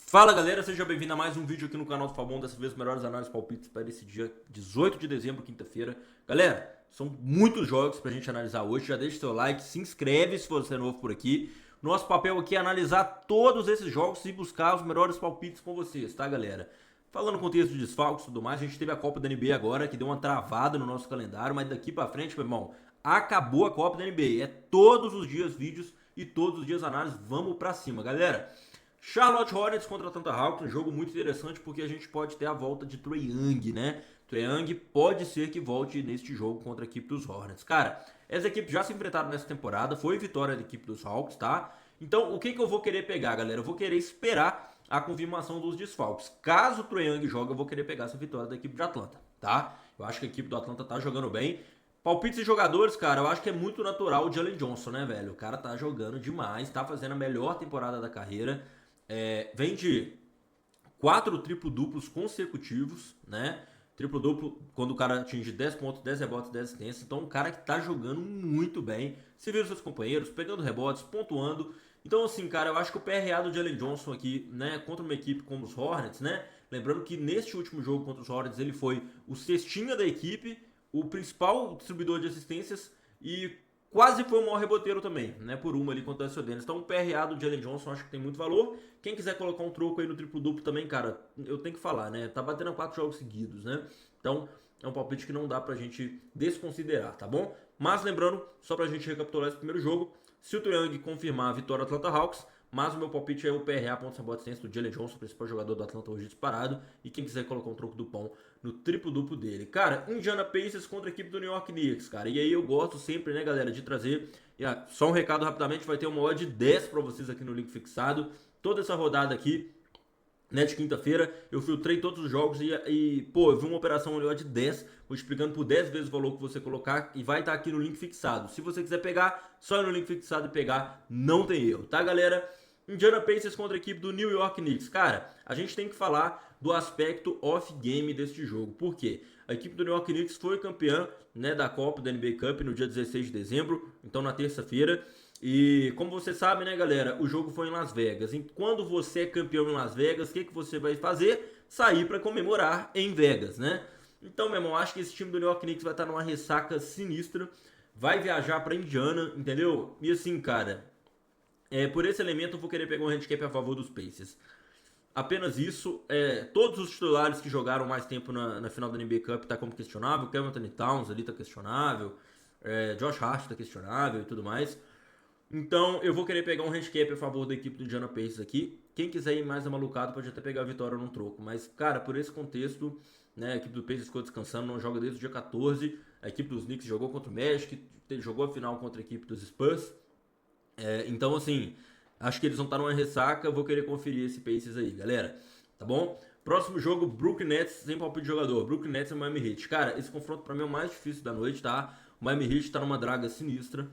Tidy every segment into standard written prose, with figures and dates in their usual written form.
Fala galera, seja bem-vindo a mais um vídeo aqui no canal do Fabão, dessa vez melhores análises palpites para esse dia 18 de dezembro, quinta-feira. Galera, são muitos jogos pra gente analisar hoje, já deixa seu like, se inscreve se você é novo por aqui. Nosso papel aqui é analisar todos esses jogos e buscar os melhores palpites com vocês, tá galera? Falando no contexto de desfalques e tudo mais, a gente teve a Copa da NBA agora, que deu uma travada no nosso calendário, mas daqui pra frente, meu irmão, acabou a Copa da NBA. É todos os dias vídeos e todos os dias análises, vamos pra cima, galera. Charlotte Hornets contra Atlanta Hawks, um jogo muito interessante porque a gente pode ter a volta de Trae Young, né? Trae Young pode ser que volte neste jogo contra a equipe dos Hornets. Cara, essas equipes já se enfrentaram nessa temporada, foi vitória da equipe dos Hawks, tá? Então, o que eu vou querer pegar, galera? Eu vou querer esperar a confirmação dos desfalques. Caso o Trae Young jogue, eu vou querer pegar essa vitória da equipe de Atlanta, tá? Eu acho que a equipe do Atlanta tá jogando bem. Palpites e jogadores, cara, eu acho que é muito natural o Jalen Johnson, né, velho? O cara tá jogando demais, tá fazendo a melhor temporada da carreira. Vem de 4 triplo-duplos consecutivos, né? Triplo-duplo quando o cara atinge 10 pontos, 10 rebotes, 10 assistências. Então, um cara que tá jogando muito bem, se vira os seus companheiros, pegando rebotes, pontuando. Então, assim, cara, eu acho que o PRA do Jalen Johnson aqui, né, contra uma equipe como os Hornets, né? Lembrando que neste último jogo contra os Hornets, ele foi o cestinha da equipe, o principal distribuidor de assistências e quase foi o maior reboteiro também, né? Por uma ali contra o Anthony Davis. Então o PRA do Jalen Johnson acho que tem muito valor. Quem quiser colocar um troco aí no triplo-duplo também, cara, eu tenho que falar, né? Tá batendo 4 jogos seguidos, né? Então é um palpite que não dá pra gente desconsiderar, tá bom? Mas lembrando, só pra gente recapitular esse primeiro jogo, se o Trae Young confirmar a vitória do Atlanta Hawks, mas o meu palpite é o PRA, pontos rebote assistência do Jalen Johnson, principal jogador do Atlanta hoje disparado. E quem quiser colocar um troco do pão no triplo-duplo dele. Cara, Indiana Pacers contra a equipe do New York Knicks, cara. E aí eu gosto sempre, né, galera, de trazer... só um recado rapidamente, vai ter uma odd de 10 pra vocês aqui no link fixado. Toda essa rodada aqui, né, de quinta-feira, eu filtrei todos os jogos pô, eu vi uma operação melhor de 10, multiplicando por 10 vezes o valor que você colocar e vai estar aqui no link fixado. Se você quiser pegar, só ir no link fixado e pegar, não tem erro, tá, galera? Indiana Pacers contra a equipe do New York Knicks. Cara, a gente tem que falar do aspecto off-game deste jogo. Por quê? A equipe do New York Knicks foi campeã, né, da Copa da NBA Cup no dia 16 de dezembro, então na terça-feira. E como você sabe, né, galera, o jogo foi em Las Vegas. E quando você é campeão em Las Vegas, o que você vai fazer? Sair para comemorar em Vegas, né? Então, meu irmão, acho que esse time do New York Knicks vai estar numa ressaca sinistra. Vai viajar para Indiana, entendeu? E assim, cara, por esse elemento eu vou querer pegar um handicap a favor dos Pacers. Apenas isso. Todos os titulares que jogaram mais tempo na final da NBA Cup tá como questionável. Kevin Anthony Towns ali tá questionável. Josh Hart tá questionável e tudo mais. Então eu vou querer pegar um handicap a favor da equipe do Indiana Pacers aqui. Quem quiser ir mais amalucado pode até pegar a vitória num troco. Mas, cara, por esse contexto, né, a equipe do Pacers ficou descansando, não joga desde o dia 14. A equipe dos Knicks jogou contra o Magic, jogou a final contra a equipe dos Spurs. Então, assim, acho que eles vão estar numa ressaca. Vou querer conferir esse Pacers aí, galera. Tá bom? Próximo jogo, Brooklyn Nets sem palpite de jogador. Brooklyn Nets e Miami Heat. Cara, esse confronto pra mim é o mais difícil da noite, tá? O Miami Heat tá numa draga sinistra.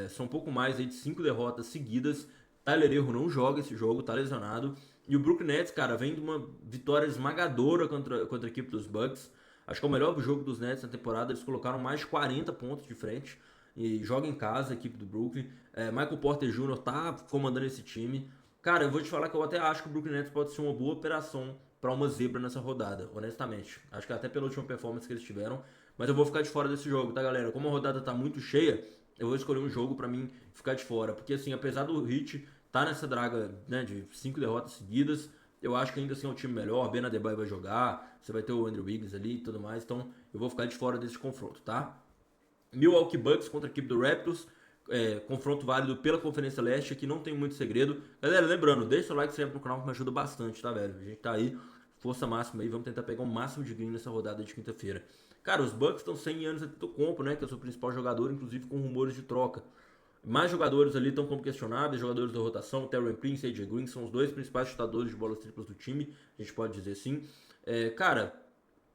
São um pouco mais aí de 5 derrotas seguidas. Tyler Herro não joga esse jogo, tá lesionado. E o Brooklyn Nets, cara, vem de uma vitória esmagadora contra a equipe dos Bucks. Acho que é o melhor jogo dos Nets na temporada. Eles colocaram mais de 40 pontos de frente. E joga em casa a equipe do Brooklyn. Michael Porter Jr. tá comandando esse time. Cara, eu vou te falar que eu até acho que o Brooklyn Nets pode ser uma boa operação para uma zebra nessa rodada, honestamente. Acho que até pela última performance que eles tiveram. Mas eu vou ficar de fora desse jogo, tá, galera? Como a rodada tá muito cheia, eu vou escolher um jogo para mim ficar de fora. Porque, assim, apesar do Heat tá nessa draga, né, de 5 derrotas seguidas, eu acho que ainda assim é um time melhor. Ben Adebayo vai jogar, você vai ter o Andrew Wiggins ali e tudo mais. Então eu vou ficar de fora desse confronto, tá? Milwaukee Bucks contra a equipe do Raptors. Confronto válido pela Conferência Leste, aqui não tem muito segredo. Galera, lembrando, deixa o like sempre no canal que me ajuda bastante, tá, velho? A gente tá aí, força máxima aí, vamos tentar pegar o máximo de green nessa rodada de quinta-feira. Cara, os Bucks estão 100 anos do compo, né? Que é o seu principal jogador, inclusive com rumores de troca. Mais jogadores ali estão como questionáveis, jogadores da rotação, Terry Prince e AJ Green são os dois principais chutadores de bolas triplas do time, a gente pode dizer assim. Cara,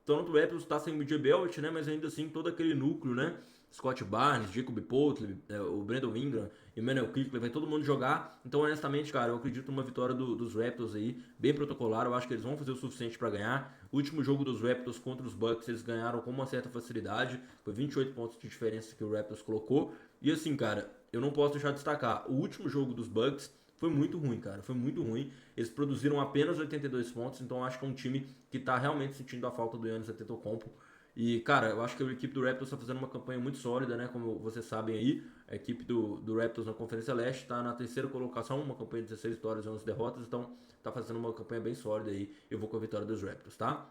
Toronto Raptors tá sem o BJ Belt, né? Mas ainda assim todo aquele núcleo, né? Scott Barnes, Jacob Poeltl, o Brandon Ingram, Emmanuel Quickley, vai todo mundo jogar. Então, honestamente, cara, eu acredito numa vitória dos Raptors aí, bem protocolar. Eu acho que eles vão fazer o suficiente para ganhar. O último jogo dos Raptors contra os Bucks, eles ganharam com uma certa facilidade. Foi 28 pontos de diferença que o Raptors colocou. E assim, cara, eu não posso deixar de destacar. O último jogo dos Bucks foi muito ruim, cara. Foi muito ruim. Eles produziram apenas 82 pontos, então eu acho que é um time que tá realmente sentindo a falta do Giannis Antetokounmpo. E, cara, eu acho que a equipe do Raptors tá fazendo uma campanha muito sólida, né? Como vocês sabem aí, a equipe do Raptors na Conferência Leste tá na terceira colocação, uma campanha de 16 vitórias e 11 derrotas, então tá fazendo uma campanha bem sólida aí. Eu vou com a vitória dos Raptors, tá?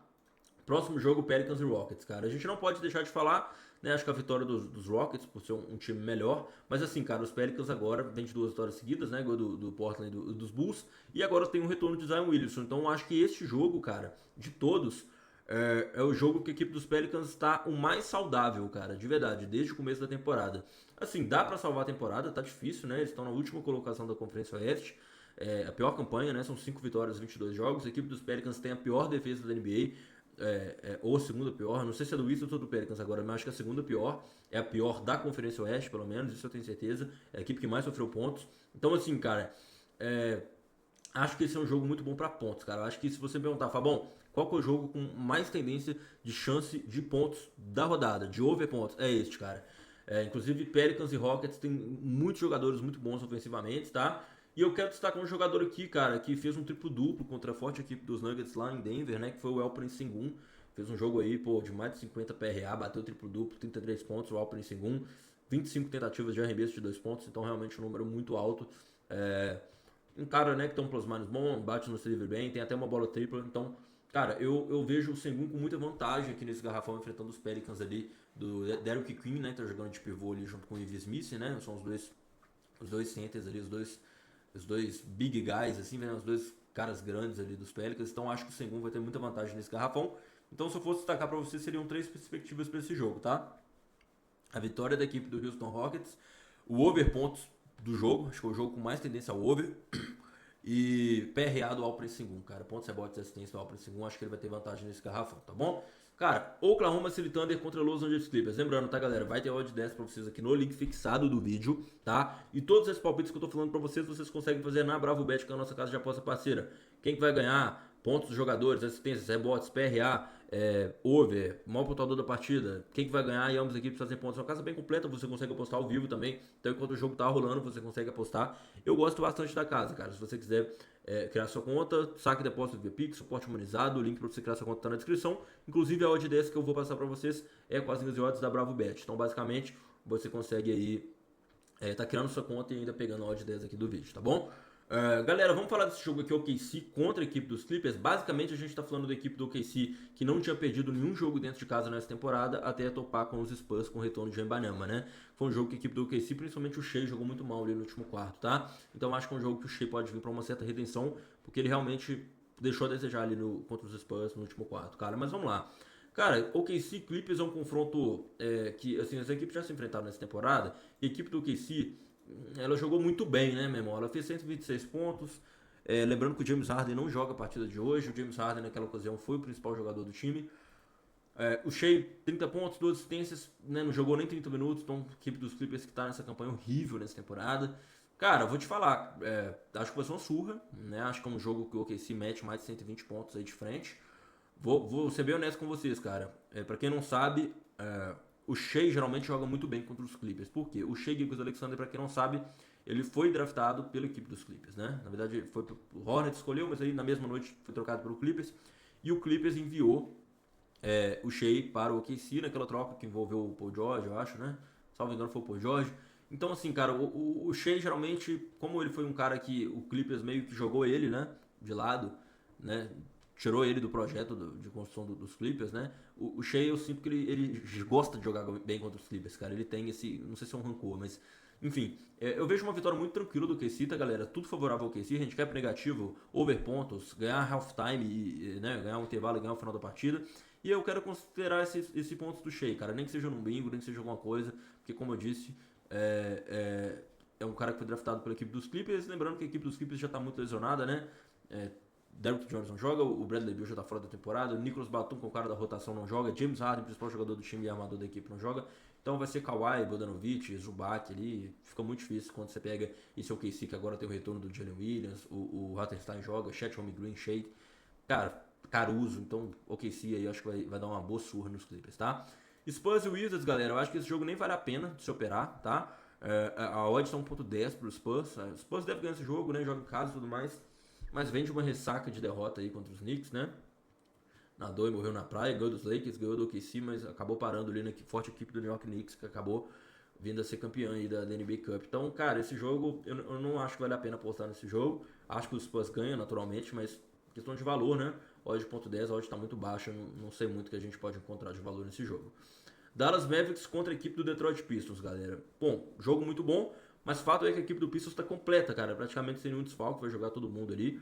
Próximo jogo, Pelicans e Rockets, cara. A gente não pode deixar de falar, né? Acho que a vitória dos Rockets, por ser um time melhor. Mas assim, cara, os Pelicans agora vem de 2 vitórias seguidas, né? Gol do Portland e dos Bulls. E agora tem um retorno de Zion Williamson. Então acho que este jogo, cara, de todos, é o jogo que a equipe dos Pelicans está o mais saudável, cara, de verdade, desde o começo da temporada. Assim, dá pra salvar a temporada, tá difícil, né? Eles estão na última colocação da Conferência Oeste. A pior campanha, né? São 5 vitórias, 22 jogos. A equipe dos Pelicans tem a pior defesa da NBA. Ou a segunda pior, não sei se é do Wizards ou do Pelicans agora, mas acho que a segunda pior é a pior da Conferência Oeste, pelo menos, isso eu tenho certeza. É a equipe que mais sofreu pontos. Então, assim, cara, acho que esse é um jogo muito bom pra pontos, cara. Eu acho que se você me perguntar, Fabão, qual que é o jogo com mais tendência de chance de pontos da rodada, de over pontos? É este, cara. Inclusive, Pelicans e Rockets tem muitos jogadores muito bons ofensivamente, tá? E eu quero destacar um jogador aqui, cara, que fez um triplo-duplo contra a forte equipe dos Nuggets lá em Denver, né? Que foi o Alperen Sengun. Fez um jogo aí, pô, de mais de 50 PRA, bateu triplo-duplo, 33 pontos, o Alperen Sengun. 25 tentativas de arremesso de 2 pontos, então realmente um número muito alto. Um cara, né, que tem um plus-minus bom, bate no livre bem, tem até uma bola tripla, então... Cara, eu vejo o Sengun com muita vantagem aqui nesse garrafão, enfrentando os Pelicans ali, do Derrick Queen, né, que tá jogando de pivô ali junto com o Ivi Smith, né? São os dois centers ali, os dois big guys, assim, né? Os dois caras grandes ali dos Pelicans. Então acho que o Sengun vai ter muita vantagem nesse garrafão. Então se eu fosse destacar para vocês, seriam 3 perspectivas para esse jogo, tá? A vitória da equipe do Houston Rockets, o over pontos do jogo, acho que é o jogo com mais tendência ao over. E PRA do Alperen Sengun, cara. Pontos, rebotes e assistência do Alperen Sengun, acho que ele vai ter vantagem nesse garrafão, tá bom? Cara, Oklahoma City Thunder contra Los Angeles Clippers. Lembrando, tá, galera? Vai ter odd 10 pra vocês aqui no link fixado do vídeo, tá? E todos esses palpites que eu tô falando pra vocês, vocês conseguem fazer na Bravo Bet, que é a nossa casa de aposta parceira. Quem que vai ganhar? Pontos dos jogadores, assistências, rebotes, PRA, over, maior pontuador da partida. Quem que vai ganhar e ambas as equipes fazem pontos. É uma casa bem completa, você consegue apostar ao vivo também. Então, enquanto o jogo tá rolando, você consegue apostar. Eu gosto bastante da casa, cara. Se você quiser criar sua conta, saque depósito via Pix, suporte humanizado, o link para você criar sua conta tá na descrição. Inclusive a odd dessa que eu vou passar para vocês é com as linhas de odds da Bravo Bet. Então basicamente você consegue aí tá criando sua conta e ainda pegando a odd 10 aqui do vídeo, tá bom? Galera, vamos falar desse jogo aqui, OKC contra a equipe dos Clippers. Basicamente a gente tá falando da equipe do OKC que não tinha perdido nenhum jogo dentro de casa nessa temporada, até topar com os Spurs com o retorno de Wembanyama, né? Foi um jogo que a equipe do OKC, principalmente o Shea, jogou muito mal ali no último quarto, tá? Então acho que é um jogo que o Shea pode vir para uma certa redenção, porque ele realmente deixou a desejar ali contra os Spurs no último quarto, cara. Mas vamos lá. Cara, OKC Clippers é um confronto que, assim, as equipes já se enfrentaram nessa temporada, e a equipe do OKC, ela jogou muito bem, né, meu irmão? Ela fez 126 pontos. Lembrando que o James Harden não joga a partida de hoje. O James Harden, naquela ocasião, foi o principal jogador do time. O Shea, 30 pontos, 2 assistências, né, não jogou nem 30 minutos. Então, a equipe dos Clippers que tá nessa campanha horrível nessa temporada. Cara, vou te falar, acho que vai ser uma surra, né? Acho que é um jogo que o OKC mete mais de 120 pontos aí de frente. Vou ser bem honesto com vocês, cara. Pra quem não sabe, o Shea geralmente joga muito bem contra os Clippers. Por quê? O Shea Gilgeous-Alexander, pra quem não sabe, ele foi draftado pela equipe dos Clippers, né? Na verdade, o Hornets escolheu, mas aí na mesma noite foi trocado pelo Clippers. E o Clippers enviou o Shea para o OKC naquela troca que envolveu o Paul George, eu acho, né? Salvo engano, foi o Paul George. Então, assim, cara, o Shea geralmente, como ele foi um cara que o Clippers meio que jogou ele, né? De lado, né? Tirou ele do projeto de construção dos Clippers, né? O Shea, eu sinto que ele gosta de jogar bem contra os Clippers, cara. Ele tem esse, não sei se é um rancor, mas... Enfim, eu vejo uma vitória muito tranquila do OKC, tá, galera? Tudo favorável ao OKC, handicap negativo, over pontos, ganhar halftime, né? Ganhar um intervalo e ganhar o final da partida. E eu quero considerar esse pontos do Shea, cara. Nem que seja num bingo, nem que seja alguma coisa, porque como eu disse, é um cara que foi draftado pela equipe dos Clippers. Lembrando que a equipe dos Clippers já tá muito lesionada, né? Derrick Jones não joga, o Bradley Beal já tá fora da temporada, o Nicolas Batum, que é o cara da rotação, não joga, James Harden, principal jogador do time e armador da equipe, não joga. Então vai ser Kawhi, Bogdanovic, Zubac ali, fica muito difícil quando você pega esse OKC, que agora tem o retorno do Jalen Williams, o Hartenstein joga, Chet Holmgren, Shea, cara, Caruso, então OKC aí eu acho que vai dar uma boa surra nos Clippers, tá? Spurs e Wizards, galera, eu acho que esse jogo nem vale a pena de se operar, tá? A odd tá 1.10 pro Spurs. O Spurs deve ganhar esse jogo, né? Joga em casa e tudo mais. Mas vem de uma ressaca de derrota aí contra os Knicks, né? Nadou e morreu na praia, ganhou dos Lakers, ganhou do OKC, mas acabou parando ali na forte equipe do New York Knicks, que acabou vindo a ser campeã aí da NBA Cup. Então, cara, esse jogo, eu não acho que vale a pena apostar nesse jogo. Acho que os Spurs ganham naturalmente, mas questão de valor, né? Odd 0.10, a odd tá muito baixa, não sei muito o que a gente pode encontrar de valor nesse jogo. Dallas Mavericks contra a equipe do Detroit Pistons, galera. Bom, jogo muito bom, mas fato é que a equipe do Pistons está completa, cara. Praticamente sem nenhum desfalque, vai jogar todo mundo ali.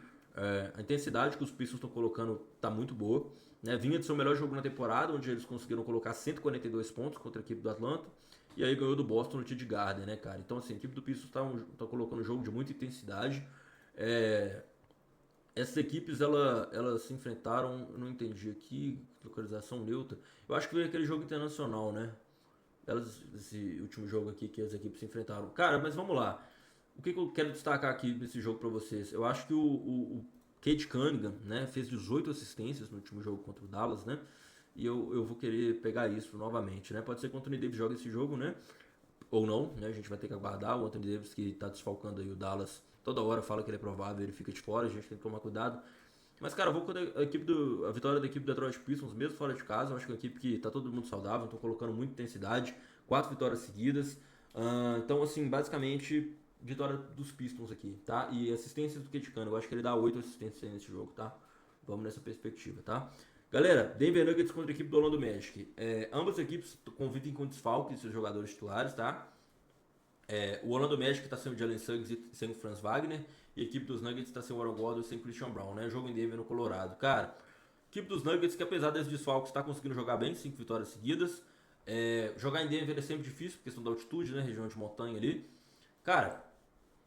A intensidade que os Pistons estão colocando tá muito boa. Né? Vinha de seu melhor jogo na temporada, onde eles conseguiram colocar 142 pontos contra a equipe do Atlanta. E aí ganhou do Boston no TD Garden, né, cara? Então, assim, a equipe do Pistons tá colocando um jogo de muita intensidade. Essas equipes, elas se enfrentaram, eu não entendi aqui, localização neutra. Eu acho que veio aquele jogo internacional, né? Esse último jogo aqui que as equipes se enfrentaram. Cara, mas vamos lá. O que eu quero destacar aqui nesse jogo pra vocês? Eu acho que o Cade Cunningham, né, fez 18 assistências no último jogo contra o Dallas, né? E eu vou querer pegar isso novamente, né? Pode ser que o Anthony Davis jogue esse jogo, né? Ou não, né? A gente vai ter que aguardar. O Anthony Davis que tá desfalcando aí o Dallas toda hora fala que ele é provável, ele fica de fora, a gente tem que tomar cuidado. Mas, cara, eu vou com a vitória da equipe do Detroit Pistons, mesmo fora de casa. Eu acho que é uma equipe que tá todo mundo saudável, estão colocando muita intensidade, 4 vitórias seguidas. Então, assim, basicamente, vitória dos Pistons aqui, tá? E assistências do Cade Cunningham, eu acho que ele dá 8 assistências nesse jogo, tá? Vamos nessa perspectiva, tá? Galera, Denver Nuggets contra a equipe do Orlando Magic. Ambas as equipes convivem com desfalque de seus jogadores titulares, tá? O Orlando Magic está sem o Jalen Suggs e sem o Franz Wagner. E a equipe dos Nuggets está sem o Aaron Gordon e sem o Christian Brown, né? Jogo em Denver no Colorado. Cara, a equipe dos Nuggets, que apesar desses desfalques, está conseguindo jogar bem, 5 vitórias seguidas. Jogar em Denver é sempre difícil, por questão da altitude, né? Região de montanha ali. Cara,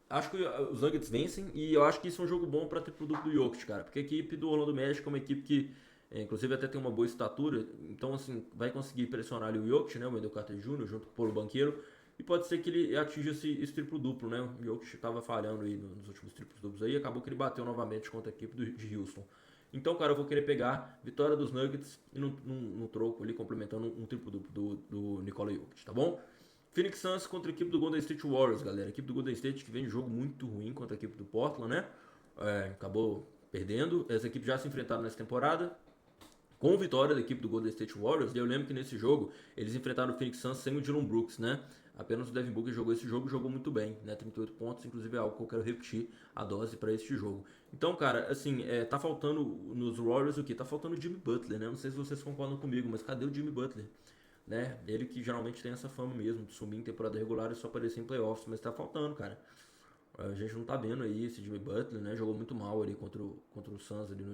acho que os Nuggets vencem e eu acho que isso é um jogo bom para ter produto do Jokic, cara. Porque a equipe do Orlando Magic é uma equipe que, inclusive, até tem uma boa estatura. Então, assim, vai conseguir pressionar ali o Jokic, né? O Wendell Carter Jr., junto com o Paulo Banqueiro. E pode ser que ele atinja esse triplo-duplo, né? O Jokic estava falhando aí nos últimos triplos-duplos aí. Acabou que ele bateu novamente contra a equipe de Houston. Então, cara, eu vou querer pegar vitória dos Nuggets e no troco ali, complementando um triplo-duplo do Nikola Jokic, tá bom? Phoenix Suns contra a equipe do Golden State Warriors, galera. A equipe do Golden State que vem de jogo muito ruim contra a equipe do Portland, né? Acabou perdendo. As equipes já se enfrentaram nessa temporada com vitória da equipe do Golden State Warriors. E eu lembro que nesse jogo eles enfrentaram o Phoenix Suns sem o Dylan Brooks, né? Apenas o Devin Booker jogou esse jogo, jogou muito bem, né? 38 pontos, inclusive é algo que eu quero repetir a dose para este jogo. Então, cara, assim, tá faltando nos Warriors o quê? Tá faltando o Jimmy Butler, né? Não sei se vocês concordam comigo, mas cadê o Jimmy Butler? Né? Ele que geralmente tem essa fama mesmo, de sumir em temporada regular e só aparecer em playoffs, mas tá faltando, cara. A gente não tá vendo aí esse Jimmy Butler, né? Jogou muito mal ali contra o Suns ali no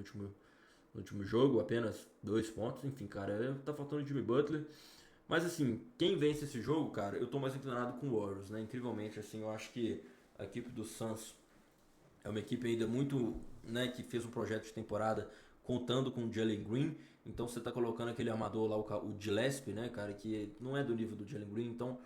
último jogo, apenas 2 pontos. Enfim, cara, tá faltando o Jimmy Butler. Mas assim, quem vence esse jogo, cara, eu tô mais inclinado com o Warriors, né? Incrivelmente, assim, eu acho que a equipe do Suns é uma equipe ainda muito, né, que fez um projeto de temporada contando com o Jalen Green. Então você tá colocando aquele armador lá, o Gillespie, né, cara, que não é do nível do Jalen Green. Então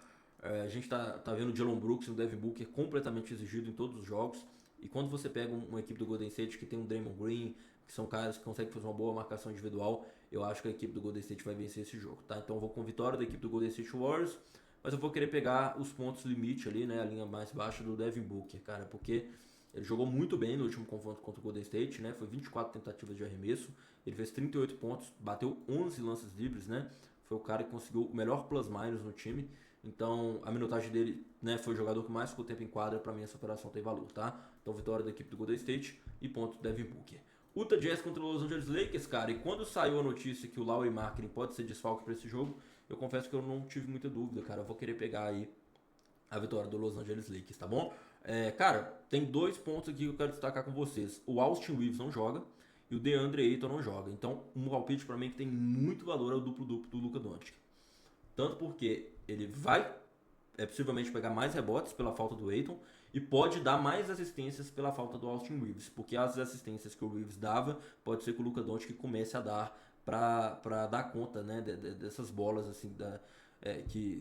a gente tá vendo o Dylan Brooks e o Devin Booker completamente exigido em todos os jogos. E quando você pega uma equipe do Golden State que tem um Draymond Green, que são caras que conseguem fazer uma boa marcação individual, eu acho que a equipe do Golden State vai vencer esse jogo, tá? Então eu vou com vitória da equipe do Golden State Warriors, mas eu vou querer pegar os pontos limite ali, né, a linha mais baixa do Devin Booker, cara, porque ele jogou muito bem no último confronto contra o Golden State, né? Foi 24 tentativas de arremesso, ele fez 38 pontos, bateu 11 lances livres, né? Foi o cara que conseguiu o melhor plus-minus no time. Então, a minutagem dele, né, foi o jogador que mais ficou tempo em quadra. Pra mim, essa operação tem valor, tá? Então, vitória da equipe do Golden State e ponto do Devin Booker. Utah Jazz contra os Los Angeles Lakers, cara. E quando saiu a notícia que o Lauri Markkanen pode ser desfalque pra esse jogo, eu confesso que eu não tive muita dúvida, cara. Eu vou querer pegar aí a vitória do Los Angeles Lakers, tá bom? Cara, tem 2 pontos aqui que eu quero destacar com vocês. O Austin Reeves não joga e o DeAndre Ayton não joga. Então, um palpite pra mim que tem muito valor é o duplo-duplo do Luka Doncic. Tanto porque ele vai possivelmente pegar mais rebotes pela falta do Ayton e pode dar mais assistências pela falta do Austin Reeves, porque as assistências que o Reeves dava, pode ser que o Luka Doncic comece a dar para dar conta, né, dessas bolas assim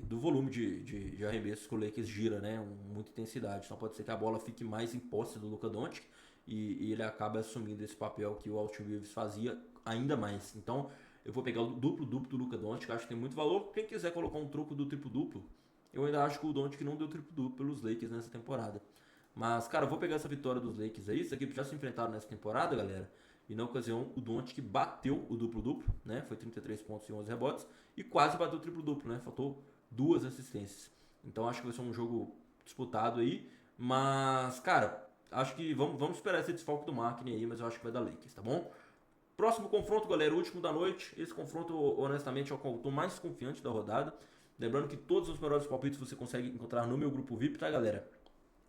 do volume de arremessos que o Lakers gira, né, muita intensidade. Então pode ser que a bola fique mais em posse do Luka Doncic e ele acaba assumindo esse papel que o Austin Reeves fazia ainda mais. Então eu vou pegar o duplo-duplo do Luka Doncic, que acho que tem muito valor. Quem quiser colocar um truco do triplo-duplo, eu ainda acho que o Doncic não deu triplo-duplo pelos Lakers nessa temporada. Mas, cara, eu vou pegar essa vitória dos Lakers aí. Essa equipe já se enfrentaram nessa temporada, galera. E na ocasião, o Doncic bateu o duplo-duplo, né? Foi 33 pontos e 11 rebotes. E quase bateu o triplo-duplo, né? Faltou 2 assistências. Então acho que vai ser um jogo disputado aí. Mas, cara, acho que vamos esperar esse desfalque do Markkanen aí. Mas eu acho que vai dar Lakers, tá bom? Próximo confronto, galera, último da noite. Esse confronto, honestamente, é o que eu tô mais confiante da rodada. Lembrando que todos os melhores palpites você consegue encontrar no meu grupo VIP, tá, galera?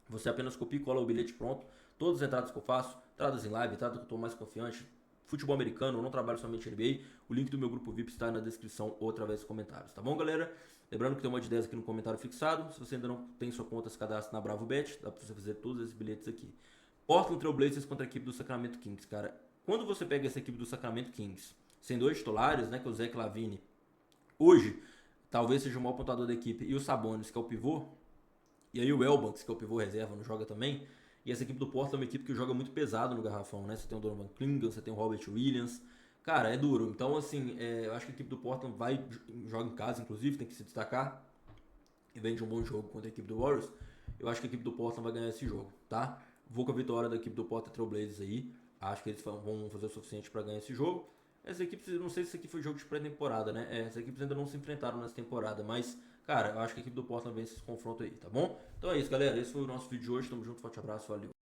Você apenas copia e cola o bilhete pronto. Todas as entradas que eu faço, entradas em live, entradas que eu estou mais confiante, futebol americano, eu não trabalho somente NBA. O link do meu grupo VIP está na descrição ou através dos comentários, tá bom, galera? Lembrando que tem uma de 10 aqui no comentário fixado. Se você ainda não tem sua conta, se cadastre na BravoBet, dá para você fazer todos esses bilhetes aqui. Portland Trail Blazers contra a equipe do Sacramento Kings, cara. Quando você pega essa equipe do Sacramento Kings, sem dois titulares, né, que é o Zach LaVine, hoje, talvez seja o maior pontuador da equipe, e o Sabonis, que é o pivô, e aí o Elbanks, que é o pivô reserva, não joga também. E essa equipe do Portland é uma equipe que joga muito pesado no garrafão, né? Você tem o Donovan Klingon, você tem o Robert Williams. Cara, é duro. Então, assim, eu acho que a equipe do Portland joga em casa, inclusive, tem que se destacar. E vem de um bom jogo contra a equipe do Warriors. Eu acho que a equipe do Portland vai ganhar esse jogo, tá? Vou com a vitória da equipe do Portland Trail Blazers aí. Acho que eles vão fazer o suficiente para ganhar esse jogo. Essa equipe, não sei se esse aqui foi jogo de pré-temporada, né? Essas equipes ainda não se enfrentaram nessa temporada, mas, cara, eu acho que a equipe do Portland vence esse confronto aí, tá bom? Então é isso, galera. Esse foi o nosso vídeo de hoje. Tamo junto, forte abraço, valeu.